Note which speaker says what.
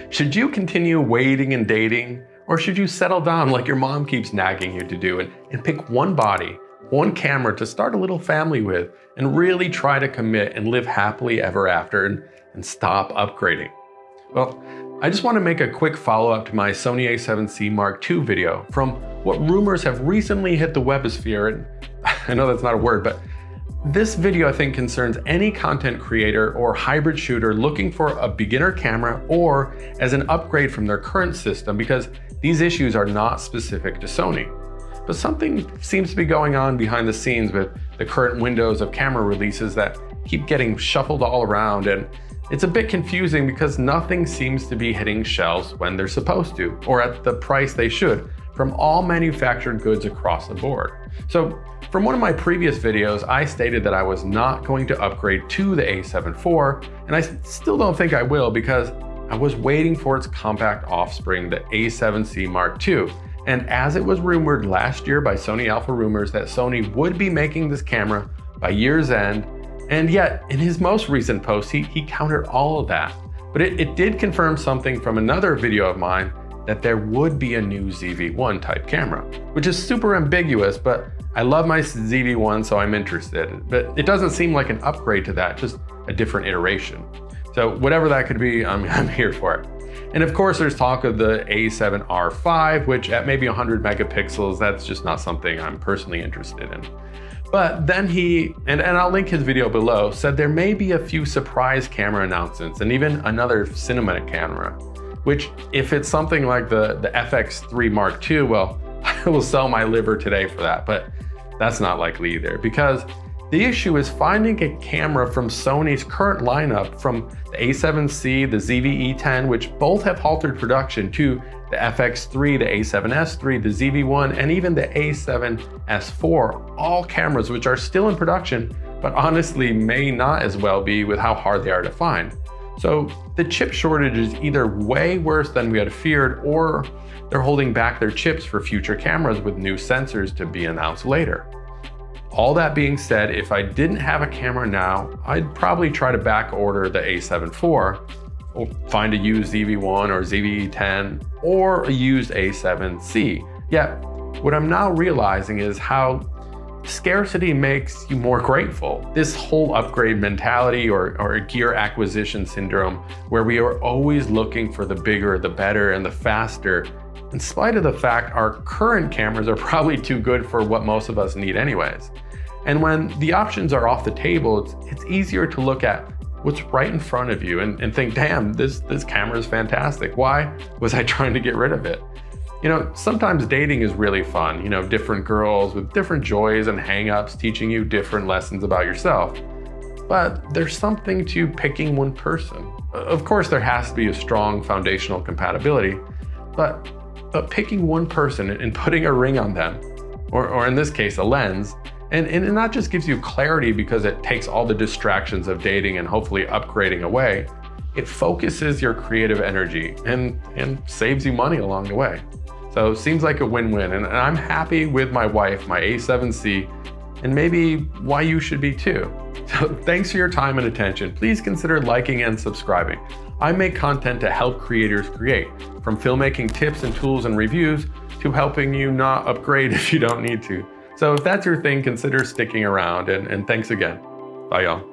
Speaker 1: Should you continue waiting and dating, or should you settle down like your mom keeps nagging you to do and pick one body, one camera to start a little family with and really try to commit and live happily ever after and stop upgrading? Well, I just want to make a quick follow-up to my Sony A7C Mark II video from what rumors have recently hit the webosphere, and I know that's not a word, but this video I think concerns any content creator or hybrid shooter looking for a beginner camera or as an upgrade from their current system, because these issues are not specific to Sony. But something seems to be going on behind the scenes with the current windows of camera releases that keep getting shuffled all around, and it's a bit confusing because nothing seems to be hitting shelves when they're supposed to, or at the price they should, from all manufactured goods across the board. So from one of my previous videos, I stated that I was not going to upgrade to the A7 IV, and I still don't think I will because I was waiting for its compact offspring, the A7C Mark II. And as it was rumored last year by Sony Alpha Rumors that Sony would be making this camera by year's end, and yet in his most recent post, he countered all of that. But it did confirm something from another video of mine, that there would be a new ZV1 type camera, which is super ambiguous, but I love my ZV1, so I'm interested. But it doesn't seem like an upgrade to that, just a different iteration. So whatever that could be, I'm here for it. And of course, there's talk of the A7R5, which at maybe 100 megapixels, that's just not something I'm personally interested in. But then he, and I'll link his video below, said there may be a few surprise camera announcements and even another cinematic camera, which if it's something like the FX3 Mark II, well, I will sell my liver today for that, but that's not likely either, because the issue is finding a camera from Sony's current lineup, from the A7C, the ZV-E10, which both have halted production, to the FX3, the A7S3, the ZV1, and even the A7S4, all cameras which are still in production, but honestly may not as well be with how hard they are to find. So the chip shortage is either way worse than we had feared, or they're holding back their chips for future cameras with new sensors to be announced later. All that being said, if I didn't have a camera now, I'd probably try to back order the A7 IV, or find a used ZV1 or ZV-E10, or a used A7C. Yet, what I'm now realizing is how scarcity makes you more grateful. This whole upgrade mentality or gear acquisition syndrome, where we are always looking for the bigger, the better, and the faster, in spite of the fact our current cameras are probably too good for what most of us need anyways. And when the options are off the table, it's easier to look at what's right in front of you and think, damn, this camera is fantastic. Why was I trying to get rid of it? You know, sometimes dating is really fun, you know, different girls with different joys and hang-ups teaching you different lessons about yourself. But there's something to picking one person. Of course, there has to be a strong foundational compatibility, but picking one person and putting a ring on them, or in this case, a lens, and it not just gives you clarity because it takes all the distractions of dating and hopefully upgrading away, it focuses your creative energy and saves you money along the way. So it seems like a win-win, and I'm happy with my wife, my A7C, and maybe why you should be too. So thanks for your time and attention. Please consider liking and subscribing. I make content to help creators create, from filmmaking tips and tools and reviews to helping you not upgrade if you don't need to. So if that's your thing, consider sticking around, and thanks again. Bye y'all.